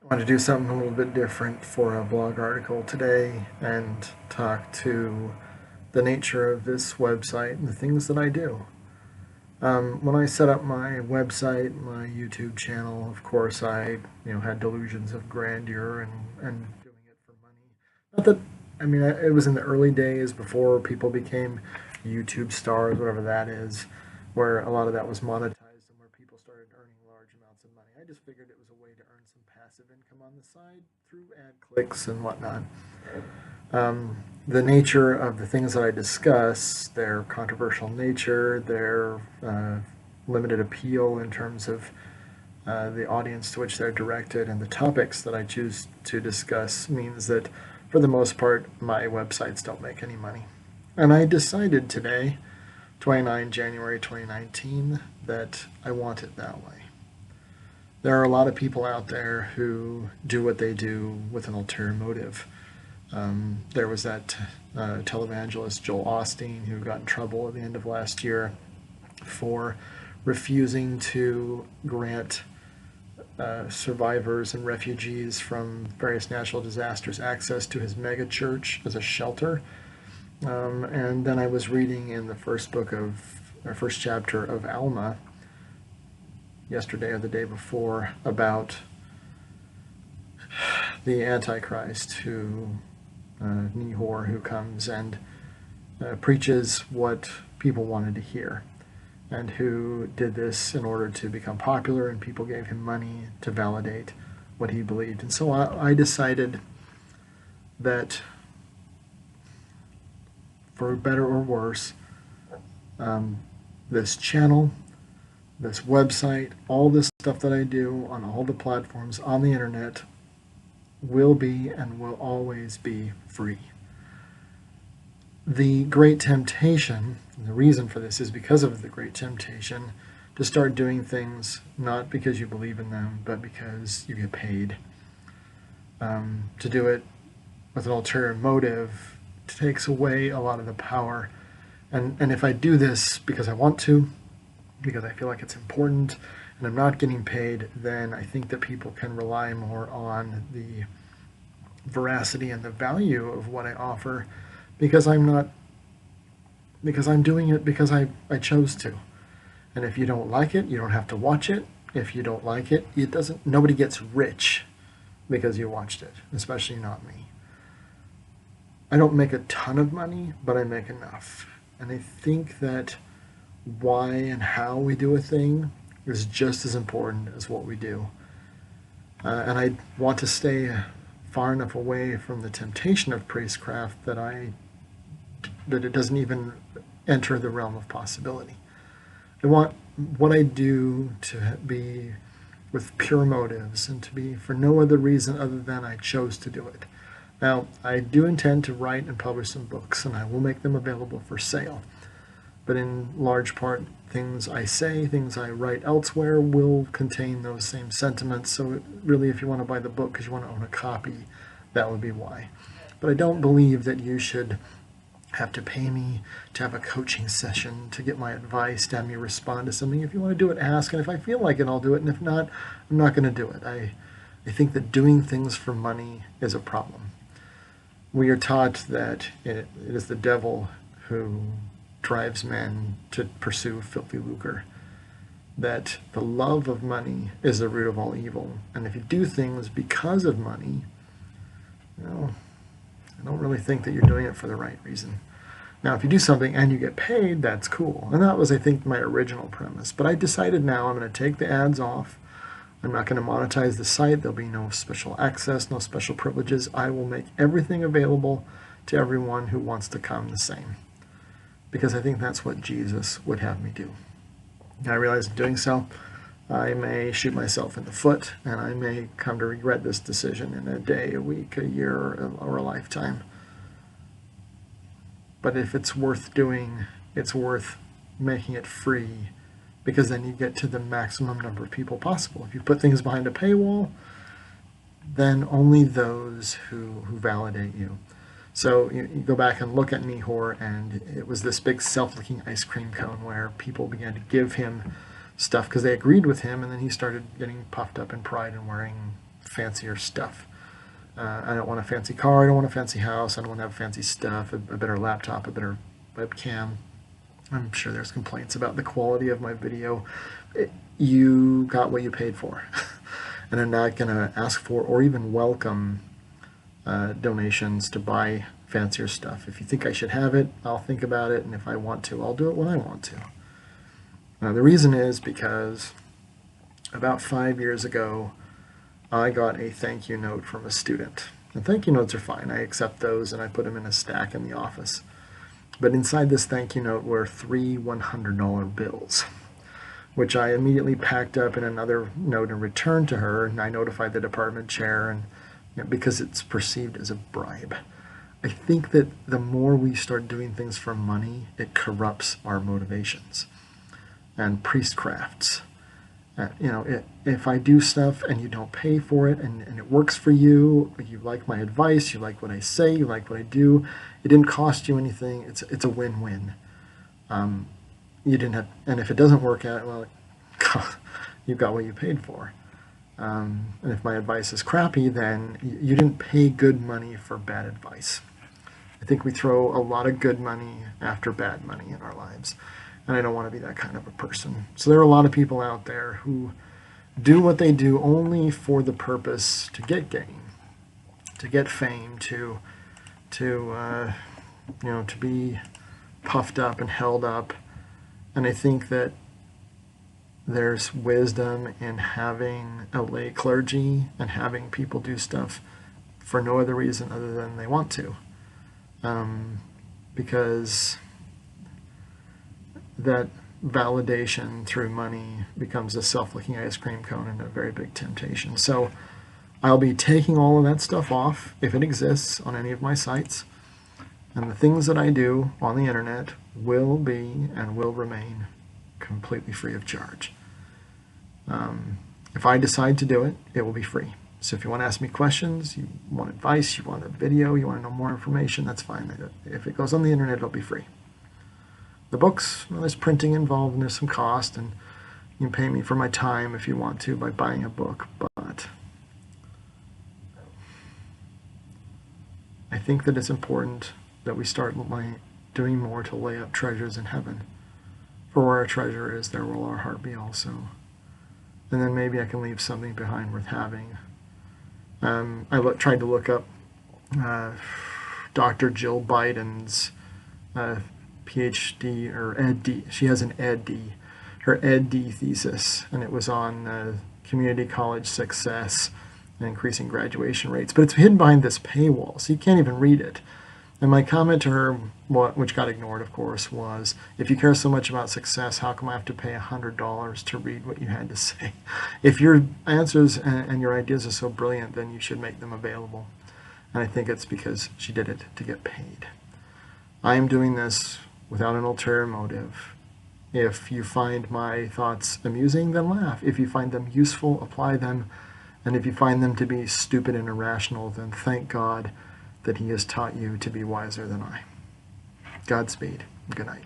I want to do something a little bit different for a blog article today and talk to the nature of this website and the things that I do. When I set up my website, my YouTube channel, of course, I had delusions of grandeur and doing it for money. Not that it was in the early days before people became YouTube stars, whatever that is, where a lot of that was monetized and where people started earning large amounts of money. I just figured it was a way to earn some passive income on the side through ad clicks and whatnot. The nature of the things that I discuss, their controversial nature, their limited appeal in terms of the audience to which they're directed, and the topics that I choose to discuss means that, for the most part, my websites don't make any money. And I decided today, 29 January 2019, that I want it that way. There are a lot of people out there who do what they do with an ulterior motive. There was that televangelist Joel Osteen who got in trouble at the end of last year for refusing to grant survivors and refugees from various natural disasters access to his mega church as a shelter. And then I was reading in the first chapter of Alma yesterday or the day before about the Antichrist, Nehor, who comes and preaches what people wanted to hear, and who did this in order to become popular, and people gave him money to validate what he believed. And so I decided that, for better or worse, this channel, this website, all this stuff that I do on all the platforms on the internet will be and will always be free. The great temptation, and the reason for this is because of the great temptation to start doing things not because you believe in them, but because you get paid. To do it with an ulterior motive takes away a lot of the power. And if I do this because I want to, because I feel like it's important, and I'm not getting paid, then I think that people can rely more on the veracity and the value of what I offer because I'm doing it because I chose to. And if you don't like it, you don't have to watch it. If you don't like it, nobody gets rich because you watched it, especially not me. I don't make a ton of money, but I make enough. And I think that why and how we do a thing is just as important as what we do. And I want to stay far enough away from the temptation of priestcraft that it doesn't even enter the realm of possibility. I want what I do to be with pure motives and to be for no other reason other than I chose to do it. Now, I do intend to write and publish some books, and I will make them available for sale. But in large part, things I say, things I write elsewhere will contain those same sentiments. So really, if you want to buy the book because you want to own a copy, that would be why. But I don't believe that you should have to pay me to have a coaching session, to get my advice, to have me respond to something. If you want to do it, ask. And if I feel like it, I'll do it. And if not, I'm not going to do it. I think that doing things for money is a problem. We are taught that it is the devil who drives men to pursue filthy lucre, that the love of money is the root of all evil. And if you do things because of money, I don't really think that you're doing it for the right reason. Now, if you do something and you get paid, that's cool. And that was, I think, my original premise. But I decided now I'm going to take the ads off. I'm not going to monetize the site. There'll be no special access, no special privileges. I will make everything available to everyone who wants to come the same, because I think that's what Jesus would have me do. I realize in doing so, I may shoot myself in the foot, and I may come to regret this decision in a day, a week, a year, or a lifetime. But if it's worth doing, it's worth making it free, because then you get to the maximum number of people possible. If you put things behind a paywall, then only those who validate you. So you go back and look at Nehor, and it was this big self-licking ice cream cone where people began to give him stuff because they agreed with him, and then he started getting puffed up in pride and wearing fancier stuff. I don't want a fancy car, I don't want a fancy house, I don't want to have fancy stuff, a better laptop, a better webcam. I'm sure there's complaints about the quality of my video. You got what you paid for. And I'm not going to ask for or even welcome donations to buy fancier stuff. If you think I should have it, I'll think about it, and if I want to, I'll do it when I want to. Now, the reason is because about 5 years ago, I got a thank you note from a student. And thank you notes are fine. I accept those and I put them in a stack in the office. But inside this thank you note were 3 $100 bills, which I immediately packed up in another note and returned to her, and I notified the department chair, and because it's perceived as a bribe. I think that the more we start doing things for money, it corrupts our motivations and priestcrafts. If I do stuff and you don't pay for it, and it works for you, you like my advice, you like what I say, you like what I do, it didn't cost you anything, it's a win-win. You didn't have, and if it doesn't work out, well, you got what you paid for. And if my advice is crappy, then you didn't pay good money for bad advice. I think we throw a lot of good money after bad money in our lives, and I don't want to be that kind of a person. So there are a lot of people out there who do what they do only for the purpose to get gain, to get fame, to be puffed up and held up. And I think that there's wisdom in having a lay clergy and having people do stuff for no other reason other than they want to. Because that validation through money becomes a self-licking ice cream cone and a very big temptation. So I'll be taking all of that stuff off if it exists on any of my sites. And the things that I do on the internet will be and will remain completely free of charge. If I decide to do it, it will be free. So if you want to ask me questions, you want advice, you want a video, you want to know more information, that's fine. If it goes on the internet, it'll be free. The books, well, there's printing involved and there's some cost, and you can pay me for my time if you want to by buying a book, but I think that it's important that we start doing more to lay up treasures in heaven. For where our treasure is, there will our heart be also. And then maybe I can leave something behind worth having. I tried to look up Dr. Jill Biden's PhD or ED-D. She has an ED-D, her ED-D thesis, and it was on community college success and increasing graduation rates. But it's hidden behind this paywall, so you can't even read it. And my comment to her, which got ignored, of course, was, if you care so much about success, how come I have to pay $100 to read what you had to say? If your answers and your ideas are so brilliant, then you should make them available. And I think it's because she did it to get paid. I am doing this without an ulterior motive. If you find my thoughts amusing, then laugh. If you find them useful, apply them. And if you find them to be stupid and irrational, then thank God that He has taught you to be wiser than I. Godspeed. Good night.